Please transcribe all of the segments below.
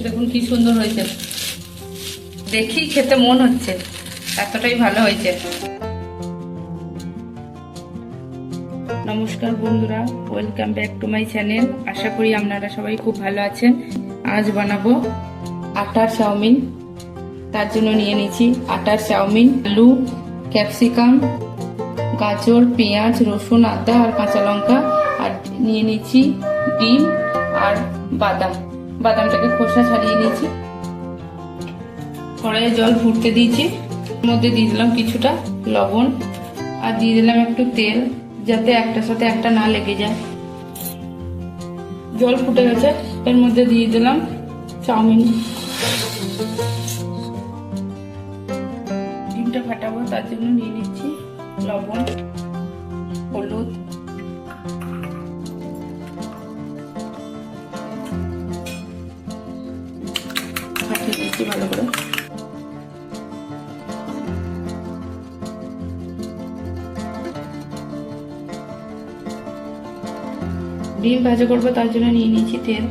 দেখুন কি সুন্দর হয়েছে, দেখি খেতে মন হচ্ছে, এতটাই ভালো হয়েছে। নমস্কার বন্ধুরা, welcome back to my channel. আশা করি আপনারা সবাই খুব ভালো আছেন। আজ বানাবো আটার চাউমিন। তার জন্য নিয়ে নিচ্ছি আটার চাউমিন, আলু, ক্যাপসিকাম, গাজর, পেঁয়াজ, রসুন, আদা আর কাঁচা লঙ্কা, আর নিয়ে নিচ্ছি ডিম আর বাদাম। বাদামটাকে খোসা ছাড়িয়ে নিয়েছি। কড়াইয়ে জল ফুটতে দিয়েছি, এর মধ্যে দিয়ে দিলাম কিছুটা লবণ আর দিয়ে দিলাম একটু তেল, যাতে একটার সাথে একটা না লেগে যায়। জল ফুটে গেছে, এর মধ্যে দিয়ে দিলাম চাউমিন। ডিমটা ফাটাবো, তার জন্য নিয়ে নিচ্ছি লবণ, হলুদ, ফাটিয়ে দিচ্ছি ভালো করে। ডিম ভাজা করবো, তার জন্য নিয়ে নিচ্ছি তেল।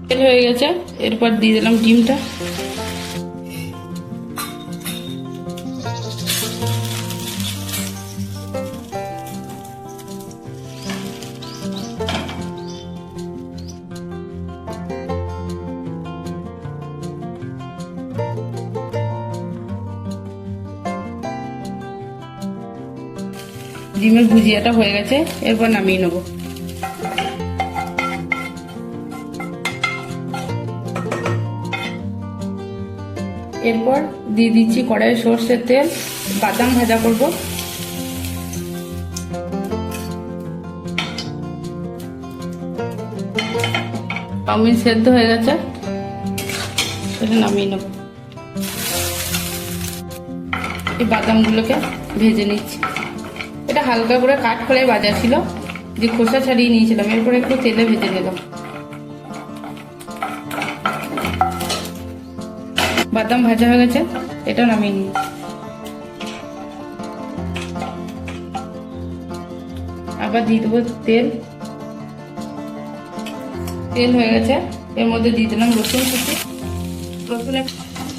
তেল হয়ে গেছে, এরপর দিয়ে দিলাম ডিমটা। ডিমের ভুজিয়াটা হয়ে গেছে, এরপর নামিয়ে নেব। এরপর দিয়ে দিচ্ছি কড়াইয়ে সর্ষের তেল, বাদাম ভাজা করব। চাউমিন সেদ্ধ হয়ে গেছে, এটা নামিয়ে নেব। এই বাদামগুলোকে ভেজে নিচ্ছি। এটা হালকা করে কাঠ খোলায় ভাজা ছিল, যে খোসা ছাড়িয়ে নিয়েছিলাম, এরপর একটু তেলে ভেজে নিলাম। বাদাম ভাজা হয়ে গেছে, এটা নামিয়ে নিই। আবার দিয়ে দেবো তেল। তেল হয়ে গেছে, এর মধ্যে দিয়ে দিলাম রসুন কুচি।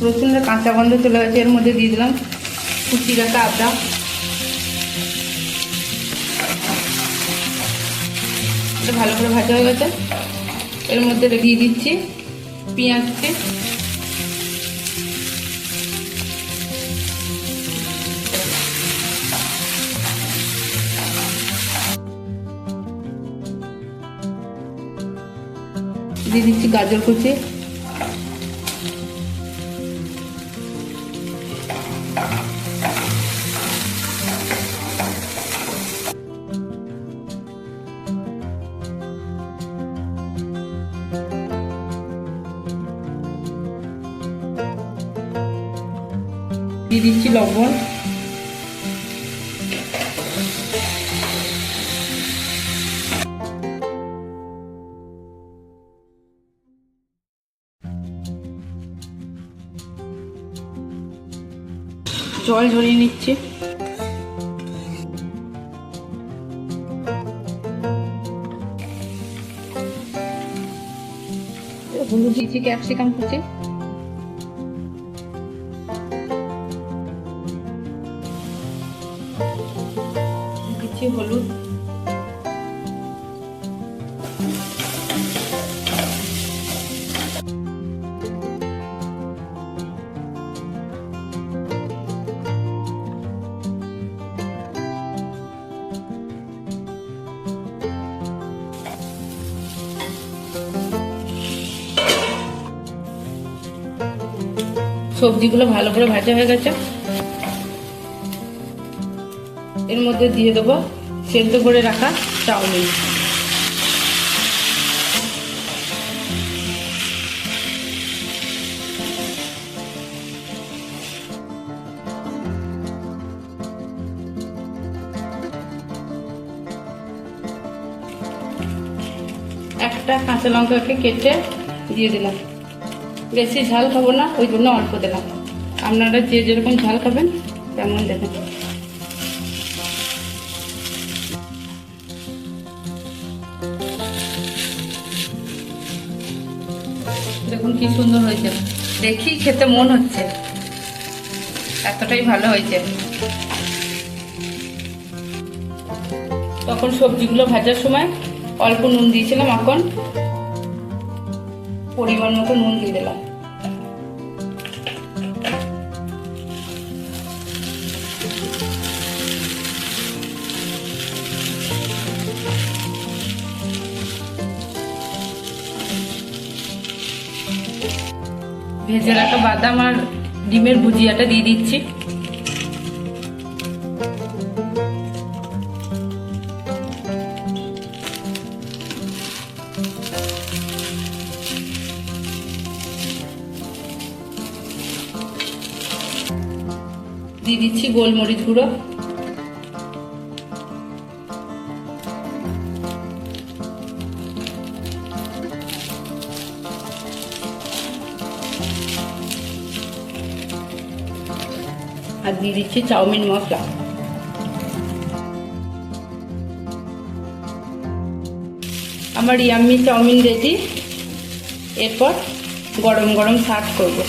রসুনের কাঁচা গন্ধ চলে গেছে, এর মধ্যে দিয়ে দিলাম কুচি রাখা আদা। এটা ভালো করে ভাজা হয়ে গেছে, এর মধ্যে দিয়ে দিচ্ছি পেঁয়াজকে। দিয়ে দিচ্ছি গাজর কুচি। দিয়ে দিচ্ছি লবণ। জল ঝরিয়ে নিচ্ছি। হলুদ দিচ্ছি, ক্যাপসিকাম কুচি, দিচ্ছি হলুদ, সবজিগুলো ভালো করে ভাজা হয়ে গেছে, এর মধ্যে দিয়ে দেবো সেদ্ধ করে রাখা চাউমিন। একটা কাঁচা লঙ্কাকে কেটে দিয়ে দিলাম। বেশি ঝাল খাবো না, ওই জন্য অল্প দিলাম। আপনারা যে যেরকম ঝাল খাবেন কেমন দেখুন। দেখুন কি সুন্দর হয়েছে, দেখি খেতে মন হচ্ছে, এতটাই ভালো হয়েছে। তখন সবজিগুলো ভাজার সময় অল্প নুন দিয়েছিলাম, এখন পরিমাণ মতো নুন দিয়ে দিলাম। ভেজে রাখা বাদাম আর ডিমের ভুজিয়াটা দিয়ে দিচ্ছি। দিয়ে দিচ্ছি গোলমরিচ গুঁড়ো, আর দিয়ে দিচ্ছি চাউমিন মশলা। আমার ইয়াম্মি চাউমিন রেডি। এরপর গরম গরম সার্ভ করবো।